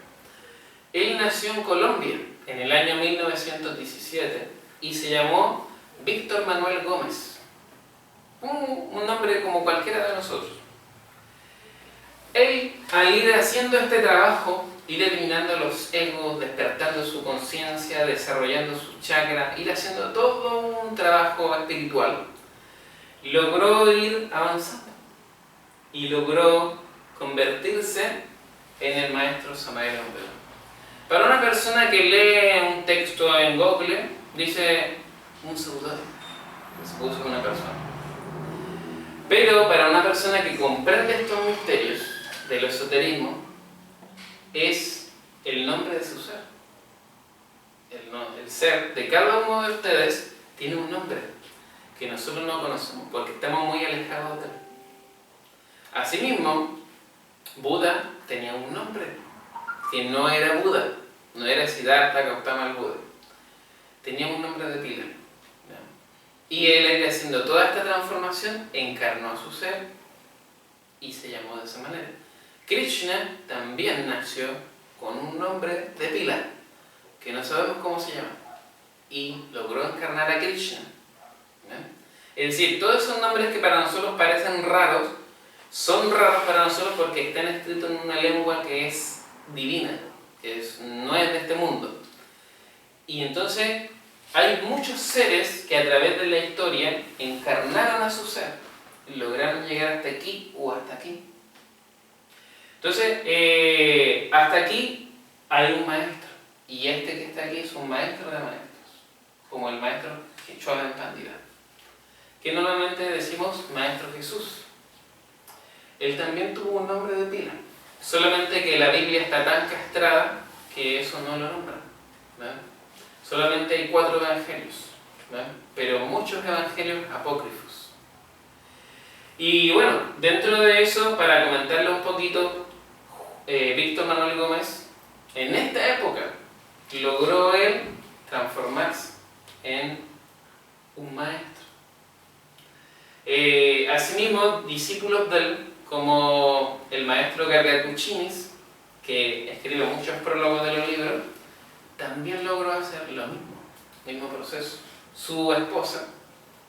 Él nació en Colombia en el año 1917 y se llamó Víctor Manuel Gómez, un nombre como cualquiera de nosotros. Él, al ir haciendo este trabajo, ir eliminando los egos, despertando su conciencia, desarrollando su chakra, ir haciendo todo un trabajo espiritual, logró ir avanzando y logró convertirse en el maestro Samael Aun Weor. Para una persona que lee un texto en Google, dice un seudónimo, se puso una persona. Pero para una persona que comprende estos misterios del esoterismo, es el nombre de su ser. El ser de cada uno de ustedes tiene un nombre que nosotros no conocemos porque estamos muy alejados de él. Asimismo, Buda tenía un nombre que no era Buda, no era Siddhartha Gautama el Buda, tenía un nombre de pila. Y él, haciendo toda esta transformación, encarnó a su ser y se llamó de esa manera. Krishna también nació con un nombre de pila, que no sabemos cómo se llama, y logró encarnar a Krishna. Es decir, todos esos nombres que para nosotros parecen raros, son raros para nosotros porque están escritos en una lengua que es divina, que no es de este mundo. Y entonces hay muchos seres que a través de la historia encarnaron a su ser y lograron llegar hasta aquí o hasta aquí. Entonces, hasta aquí hay un maestro Y este que está aquí es un maestro de maestros, como el maestro Quechua en Pandira, que normalmente decimos Maestro Jesús. Él también tuvo un nombre de pila, solamente que la Biblia está tan castrada que eso no lo nombra, ¿verdad? Solamente hay 4 evangelios, ¿verdad? Pero muchos evangelios apócrifos. Y bueno, dentro de eso, para comentarlo un poquito, Víctor Manuel Gómez, en esta época, logró él transformarse en un maestro. Asimismo, discípulos de él, como el maestro Gargacuchinis, que escribe muchos prólogos de los libros, también logró hacer lo mismo proceso. Su esposa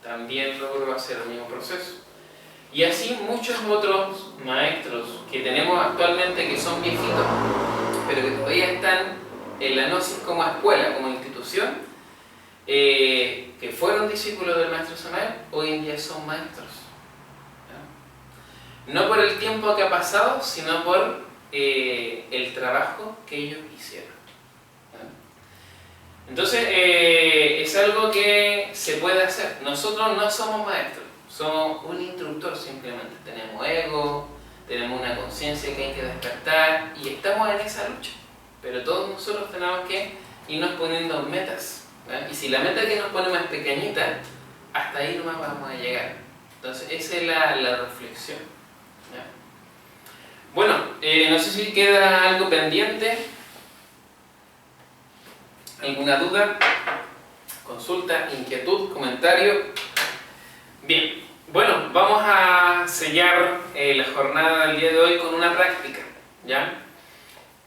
también logró hacer el mismo proceso. Y así muchos otros maestros que tenemos actualmente que son viejitos, pero que todavía están en la Gnosis como escuela, como institución, que fueron discípulos del maestro Samael, hoy en día son maestros. ¿Ya? No por el tiempo que ha pasado, sino por el trabajo que ellos hicieron. ¿Ya? Entonces, es algo que se puede hacer. Nosotros no somos maestros, somos un instructor simplemente. Tenemos ego, tenemos una conciencia que hay que despertar y estamos en esa lucha. Pero todos nosotros tenemos que irnos poniendo metas, ¿verdad? Y si la meta que nos ponemos es pequeñita, hasta ahí nomás vamos a llegar. Entonces esa es la reflexión, ¿ya? Bueno, no sé si queda algo pendiente, alguna duda, consulta, inquietud, comentario. Bien, bueno, vamos a sellar la jornada del día de hoy con una práctica, ¿ya?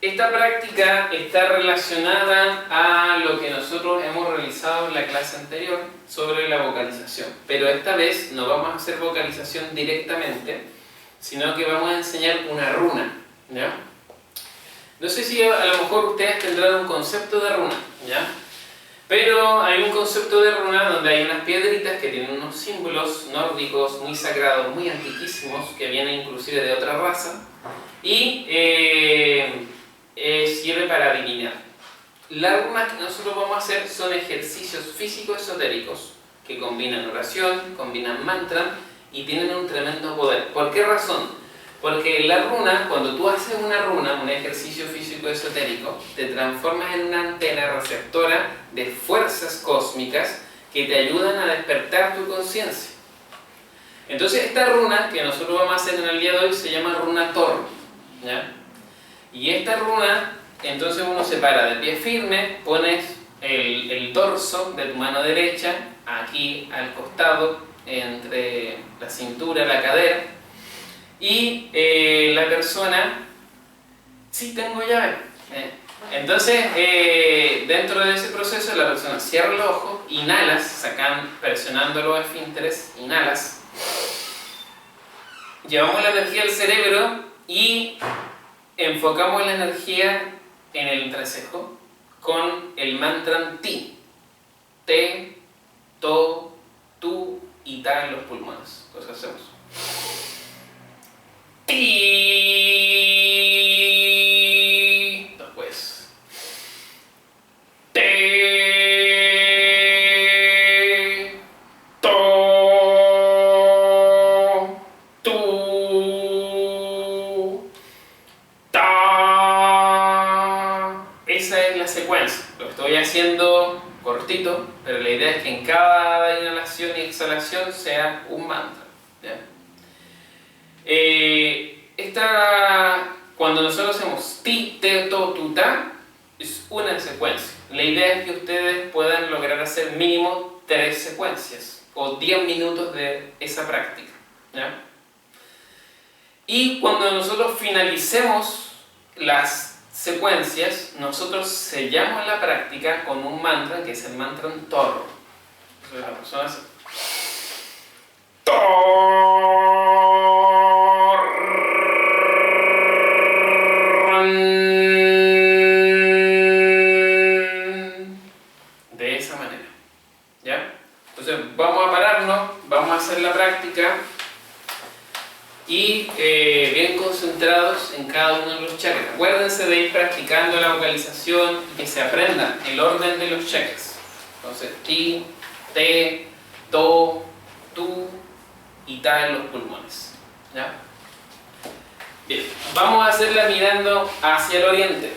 Esta práctica está relacionada a lo que nosotros hemos realizado en la clase anterior sobre la vocalización, pero esta vez no vamos a hacer vocalización directamente, sino que vamos a enseñar una runa, ¿ya? No sé si a lo mejor ustedes tendrán un concepto de runa, ¿ya? Pero hay un concepto de runa donde hay unas piedritas que tienen unos símbolos nórdicos muy sagrados, muy antiquísimos, que vienen inclusive de otra raza, y sirve para adivinar. Las runas que nosotros vamos a hacer son ejercicios físicos esotéricos que combinan oración, combinan mantra y tienen un tremendo poder. ¿Por qué razón? Porque la runa, cuando tú haces una runa, un ejercicio físico esotérico, te transformas en una antena receptora de fuerzas cósmicas que te ayudan a despertar tu conciencia. Entonces esta runa que nosotros vamos a hacer en el día de hoy se llama runa Thor, ¿ya? Y esta runa, entonces uno se para de pie firme, pones el dorso de tu mano derecha aquí al costado, entre la cintura y la cadera, y la persona, sí tengo llave. Entonces, dentro de ese proceso, la persona cierra los ojos, inhalas, presionando los esfínteres, inhalas, llevamos la energía al cerebro y enfocamos la energía en el entrecejo con el mantra Ti. Te, To, Tu y Ta en los pulmones. Entonces hacemos Ti. Después Te, To, Tu, Ta. Esa es la secuencia. Lo estoy haciendo cortito, pero la idea es que en cada inhalación y exhalación sea un mantra, ¿ya? Cuando nosotros hacemos ti, te, to, tu, ta, es una secuencia. La idea es que ustedes puedan lograr hacer mínimo 3 secuencias o 10 minutos de esa práctica, ¿ya? Y cuando nosotros finalicemos las secuencias, nosotros sellamos la práctica con un mantra que es el mantra Thor. Entonces la persona hace de esa manera, ¿ya? Entonces vamos a pararnos, vamos a hacer la práctica y bien concentrados en cada uno de los chakras. Acuérdense de ir practicando la vocalización y que se aprendan el orden de los chakras. Entonces, ti, te, to, tu y ta en los pulmones. ¿Ya? Bien, vamos a hacerla mirando hacia el oriente.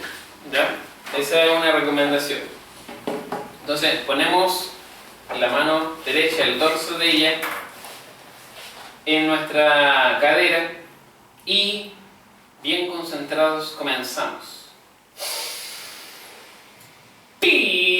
¿Ya? Esa es una recomendación. Entonces, ponemos la mano derecha, el dorso de ella, en nuestra cadera y bien concentrados comenzamos. Pi.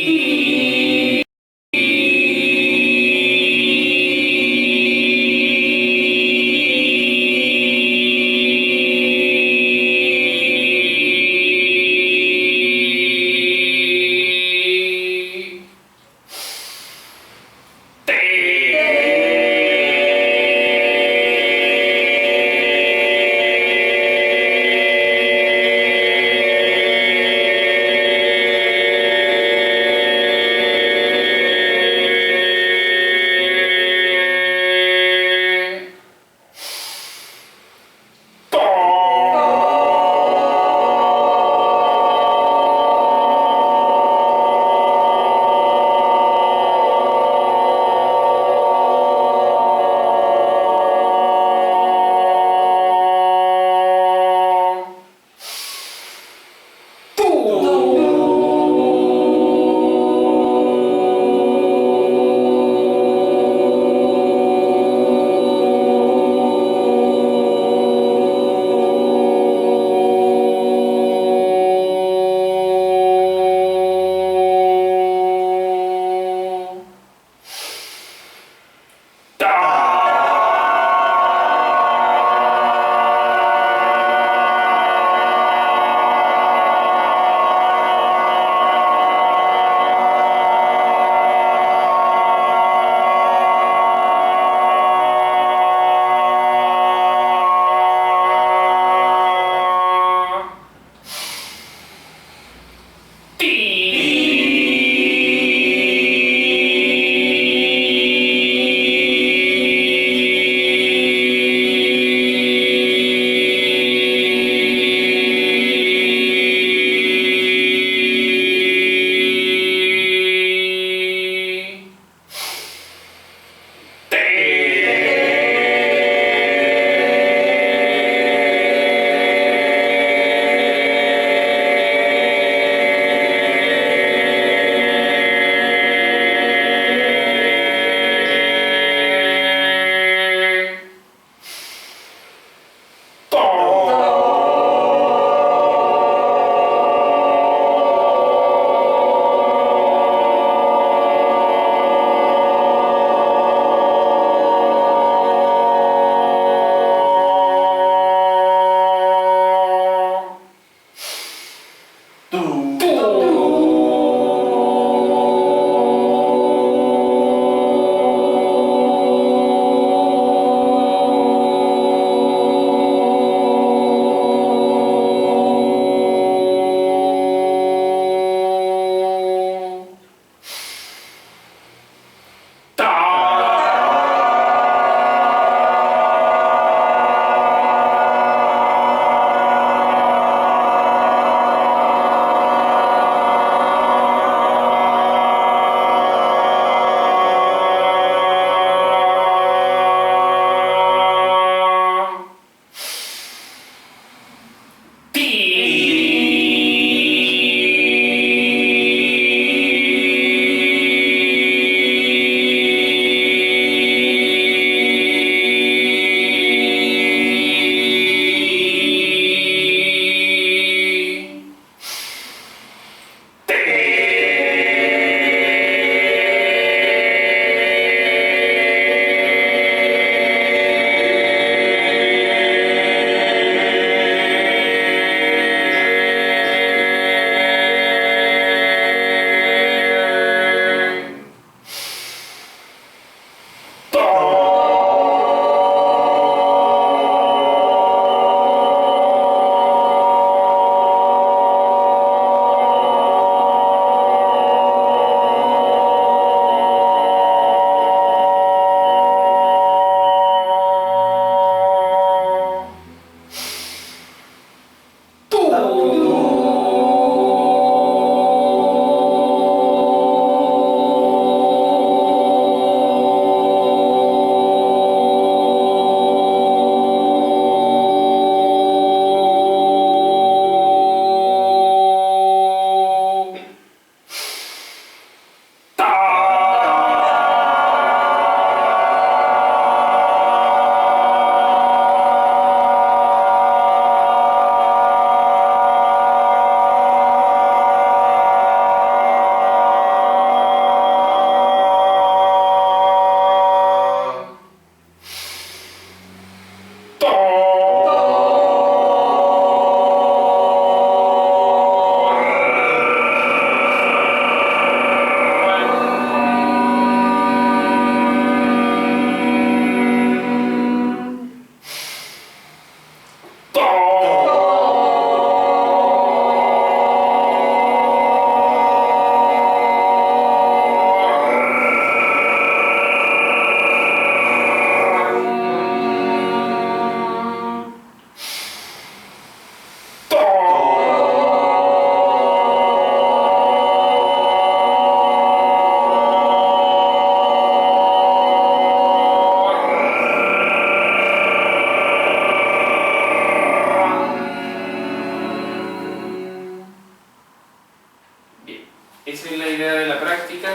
Esa es la idea de la práctica.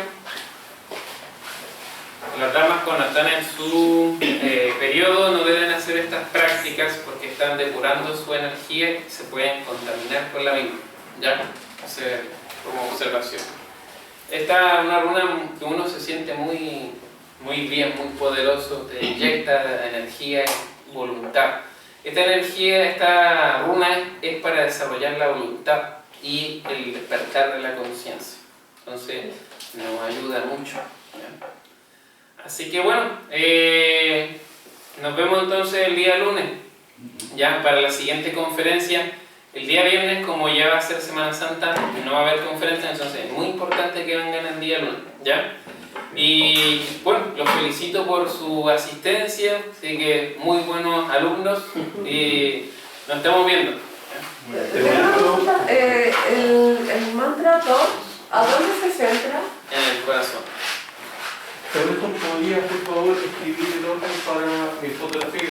Las damas cuando están en su periodo no deben hacer estas prácticas porque están depurando su energía y se pueden contaminar con la misma. ¿Ya? Hacer como observación. Esta es una runa que uno se siente muy bien, muy poderoso, te inyecta energía y voluntad. Esta runa es para desarrollar la voluntad y el despertar de la conciencia. Entonces nos ayuda mucho, ¿ya? Así que bueno, nos vemos entonces el día lunes, ya para la siguiente conferencia. El día viernes, como ya va a ser Semana Santa, no va a haber conferencia, entonces es muy importante que vengan el día lunes, ¿ya? Y bueno, los felicito por su asistencia, así que muy buenos alumnos y nos estamos viendo. Una pregunta, el mantra Tom, ¿a dónde se centra? En el corazón. ¿Podrías, por favor, escribir el orden para mi fotografía?